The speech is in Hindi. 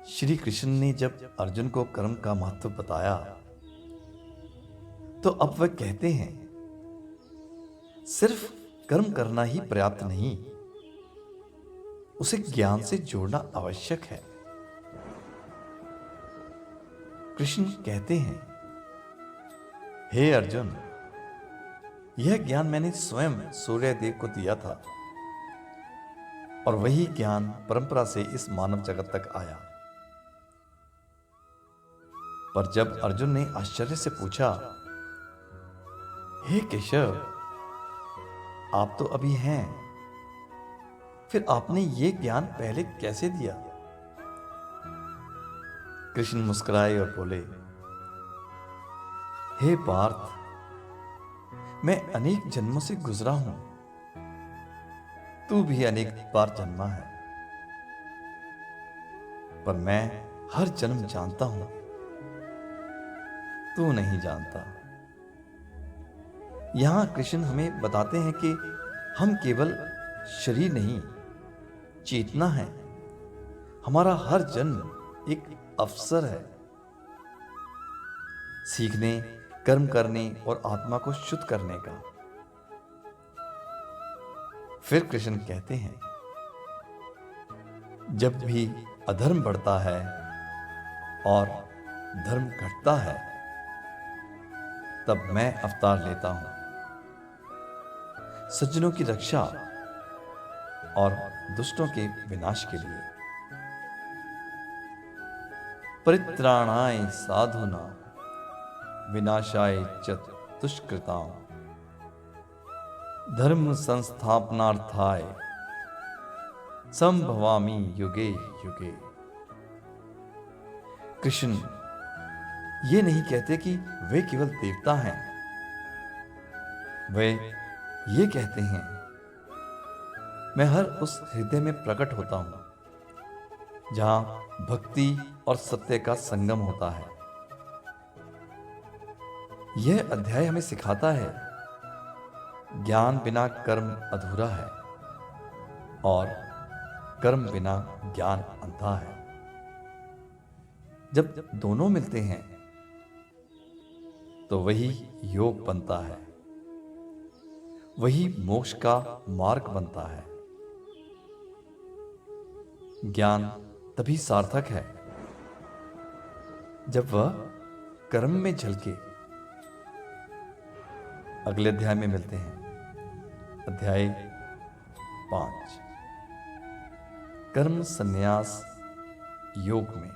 श्री कृष्ण ने जब अर्जुन को कर्म का महत्व बताया तो अब वह कहते हैं सिर्फ कर्म करना ही पर्याप्त नहीं, उसे ज्ञान से जोड़ना आवश्यक है। कृष्ण कहते हैं, हे अर्जुन, यह ज्ञान मैंने स्वयं सूर्यदेव को दिया था और वही ज्ञान परंपरा से इस मानव जगत तक आया। पर जब अर्जुन ने आश्चर्य से पूछा, हे केशव, आप तो अभी हैं, फिर आपने ये ज्ञान पहले कैसे दिया? कृष्ण मुस्कुराए और बोले, हे पार्थ, मैं अनेक जन्मों से गुजरा हूं, तू भी अनेक बार जन्मा है, पर मैं हर जन्म जानता हूं, तू नहीं जानता। यहां कृष्ण हमें बताते हैं कि हम केवल शरीर नहीं, चेतना है। हमारा हर जन्म एक अवसर है सीखने, कर्म करने और आत्मा को शुद्ध करने का। फिर कृष्ण कहते हैं, जब भी अधर्म बढ़ता है और धर्म घटता है, तब मैं अवतार लेता हूं, सज्जनों की रक्षा और दुष्टों के विनाश के लिए। परित्राणाय साधूनां विनाशाय च दुष्कृतां धर्म संस्थापनार्थाय संभवामि युगे युगे। कृष्ण ये नहीं कहते कि वे केवल देवता हैं, वे ये कहते हैं, मैं हर उस हृदय में प्रकट होता हूं जहां भक्ति और सत्य का संगम होता है। यह अध्याय हमें सिखाता है, ज्ञान बिना कर्म अधूरा है और कर्म बिना ज्ञान अंधा है। जब दोनों मिलते हैं तो वही योग बनता है, वही मोक्ष का मार्ग बनता है। ज्ञान तभी सार्थक है जब वह कर्म में झलके। अगले अध्याय में मिलते हैं, अध्याय 5, कर्म संन्यास योग में।